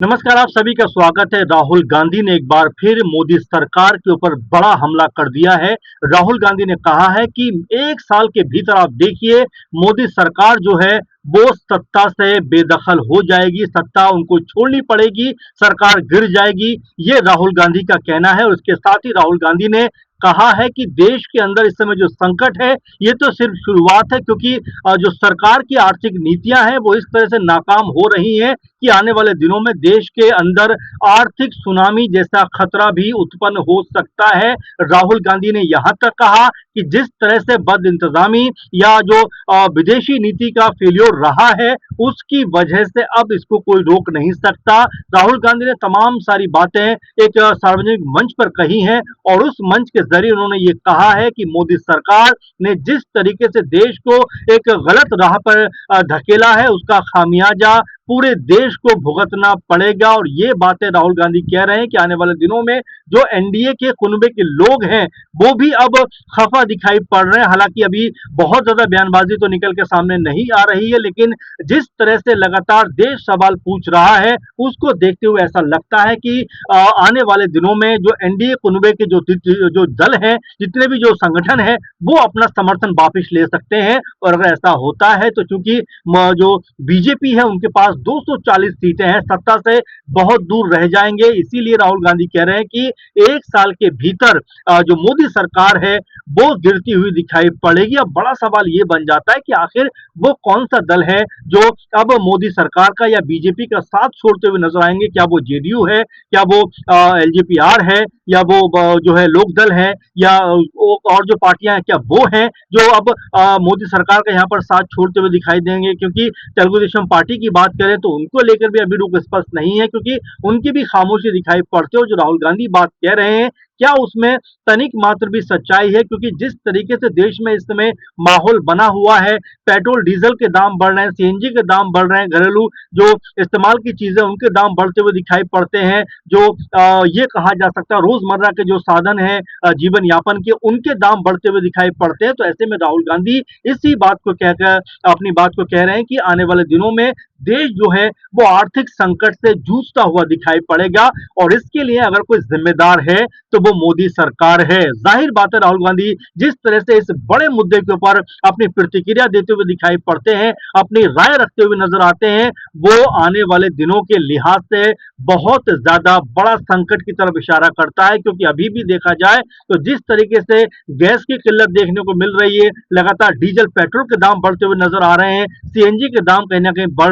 नमस्कार, आप सभी का स्वागत है। राहुल गांधी ने एक बार फिर मोदी सरकार के ऊपर बड़ा हमला कर दिया है। राहुल गांधी ने कहा है कि 1 साल के भीतर आप देखिए मोदी सरकार जो है वो सत्ता से बेदखल हो जाएगी, सत्ता उनको छोड़नी पड़ेगी, सरकार गिर जाएगी। ये राहुल गांधी का कहना है और उसके साथ ही राहुल गांधी ने कहा है कि देश के अंदर इस समय जो संकट है, ये तो सिर्फ शुरुआत है क्योंकि जो सरकार की आर्थिक नीतियां हैं वो इस तरह से नाकाम हो रही हैं कि आने वाले दिनों में देश के अंदर आर्थिक सुनामी जैसा खतरा भी उत्पन्न हो सकता है। राहुल गांधी ने यहां तक कहा कि जिस तरह से बद इंतजामी या जो विदेशी नीति का फेल्योर रहा है उसकी वजह से अब इसको कोई रोक नहीं सकता। राहुल गांधी ने तमाम सारी बातें एक सार्वजनिक मंच पर कही हैं और उस मंच के जरिए उन्होंने ये कहा है कि मोदी सरकार ने जिस तरीके से देश को एक गलत राह पर धकेला है उसका खामियाजा पूरे देश को भुगतना पड़ेगा। और ये बातें राहुल गांधी कह रहे हैं कि आने वाले दिनों में जो एनडीए के कुनबे के लोग हैं वो भी अब खफा दिखाई पड़ रहे हैं। हालांकि अभी बहुत ज्यादा बयानबाजी तो निकल के सामने नहीं आ रही है, लेकिन जिस तरह से लगातार देश सवाल पूछ रहा है उसको देखते हुए ऐसा लगता है कि आने वाले दिनों में जो एनडीए कुनबे के जो दल हैं, जितने भी जो संगठन है वो अपना समर्थन वापस ले सकते हैं। और अगर ऐसा होता है तो चूंकि जो बीजेपी है उनके पास 240 सीटें हैं, सत्ता से बहुत दूर रह जाएंगे। इसीलिए राहुल गांधी कह रहे हैं कि 1 साल के भीतर जो मोदी सरकार है वो गिरती हुई दिखाई पड़ेगी। अब बड़ा सवाल ये बन जाता है कि आखिर वो कौन सा दल है जो अब मोदी सरकार का या बीजेपी का साथ छोड़ते हुए नजर आएंगे। क्या वो जेडीयू है, क्या वो एलजेपीआर है, या वो जो है लोक दल है, या और जो पार्टियां हैं क्या वो हैं जो अब मोदी सरकार का यहाँ पर साथ छोड़ते हुए दिखाई देंगे। क्योंकि तेलुगु देशम पार्टी की बात करें तो उनको लेकर भी अभी रुख स्पष्ट नहीं है, क्योंकि उनकी भी खामोशी दिखाई पड़ती है। और जो राहुल गांधी बात कह रहे हैं क्या उसमें तनिक मात्र भी सच्चाई है, क्योंकि जिस तरीके से देश में इस समय माहौल बना हुआ है, पेट्रोल डीजल के दाम बढ़ रहे हैं, सीएनजी के दाम बढ़ रहे हैं, घरेलू जो इस्तेमाल की चीजें उनके दाम बढ़ते हुए दिखाई पड़ते हैं, जो ये कहा जा सकता है रोजमर्रा के जो साधन है जीवन यापन के उनके दाम बढ़ते हुए दिखाई पड़ते हैं। तो ऐसे में राहुल गांधी इसी बात को कहकर अपनी बात को कह रहे हैं कि आने वाले दिनों में देश जो है वो आर्थिक संकट से जूझता हुआ दिखाई पड़ेगा और इसके लिए अगर कोई जिम्मेदार है तो वो मोदी सरकार है। जाहिर बात है राहुल गांधी जिस तरह से इस बड़े मुद्दे के ऊपर अपनी प्रतिक्रिया देते हुए दिखाई पड़ते हैं, अपनी राय रखते हुए नजर आते हैं, वो आने वाले दिनों के लिहाज से बहुत ज्यादा बड़ा संकट की तरफ इशारा करता है। क्योंकि अभी भी देखा जाए तो जिस तरीके से गैस की किल्लत देखने को मिल रही है, लगातार डीजल पेट्रोल के दाम बढ़ते हुए नजर आ रहे हैं, सीएनजी के दाम कहीं ना कहीं बढ़